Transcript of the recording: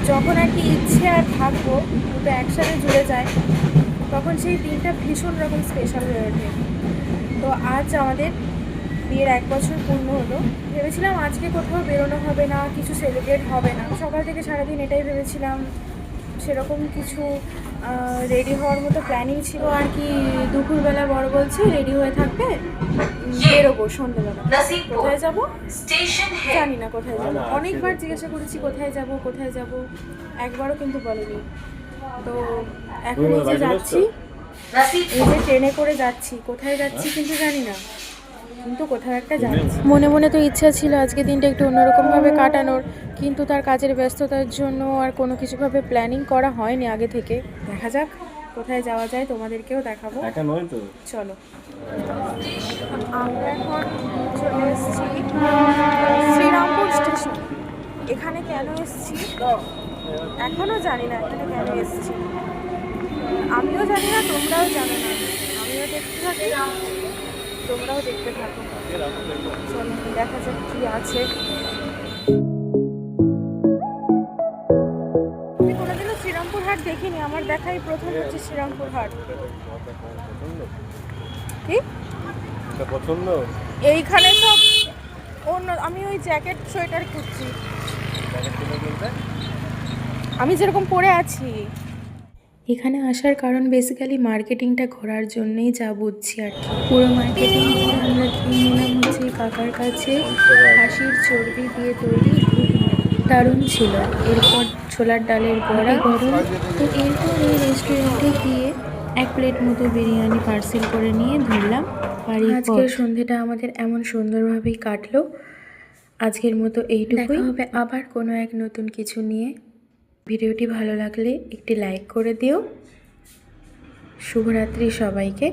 যখন আর কি ইচ্ছে আর থাকবো দুটো একসাথে জুড়ে যায় তখন সেই দিনটা ভীষণ রকম স্পেশাল হয়ে ওঠে। তো আজ আমাদের বিয়ের 1 বছর পূর্ণ হলো। ভেবেছিলাম আজকে কোথাও বেরোনো হবে না, কিছু সেলিব্রেট হবে না, সকাল থেকে সারাদিন এটাই ভেবেছিলাম। সেরকম কিছু রেডি হওয়ার মতো প্ল্যানিং ছিল আর কি। দুপুরবেলা বড় বলছে রেডি হয়ে থাকবে, বেরোবো সন্ধ্যেবেলা। কোথায় যাব জানি না, কোথায় যাবো অনেকবার জিজ্ঞাসা করেছি কোথায় যাব কোথায় যাব, একবারও কিন্তু বলেনি। তো এখন এই যে যাচ্ছি, এই যে ট্রেনে করে যাচ্ছি, কোথায় যাচ্ছি কিন্তু জানি না, কিন্তু কোথাও একটা যাচ্ছি। মনে মনে তো ইচ্ছা ছিল আজকে দিনটা একটু অন্যরকমভাবে কাটানোর, কিন্তু তার কাজের ব্যস্ততার জন্য আর কোনো কিছুভাবে প্ল্যানিং করা হয়নি আগে থেকে। দেখা যাক কোথায় যাওয়া যায়, তোমাদেরকেও দেখাবো। চলো, আমরা এখন চলে এসেছি শ্রীরামপুর স্টেশন। এখানে কেন এসেছি এখনও জানি না, এখানে কেন এসেছি আমিও জানি না, তোমরাও জানো না। আমিও দেখতে থাকি, তোমরাও দেখতে থাকো। চলো দেখা যাক কি আছে। আমি কোনোদিনও শ্রীরামপুর হাট দেখিনি, আমার দেখাই প্রথম হচ্ছে শ্রীরামপুর হাট। কি পছন্দ এইখানে সব অন্য, আমি ওই জ্যাকেট সোয়েটার খুঁজছি, আমি যেরকম পরে আছি। এখানে আসার কারণ বেসিক্যালি মার্কেটিংটা ঘোরার জন্যই যা বুঝছি আর কি। পুরো মার্কেটিং ঘুরে আমরা নিলাম হচ্ছে কাকার কাছে হাঁসির চর্বি দিয়ে তৈরি ঘুগনি, দারুণ ছিল। এরপর ছোলার ডালের বড়া গরম। তো এরপর এই রেস্টুরেন্টে গিয়ে 1 প্লেট মতো বিরিয়ানি পার্সেল করে নিয়ে ধরলাম বাড়ি। আজকের সন্ধ্যেটা আমাদের এমন সুন্দরভাবেই কাটলো। আজকের মতো এইটুকুই, হবে আবার কোনো এক নতুন কিছু নিয়ে। ভিডিওটি ভালো লাগলে একটি লাইক করে দিও। শুভরাত্রি সবাইকে।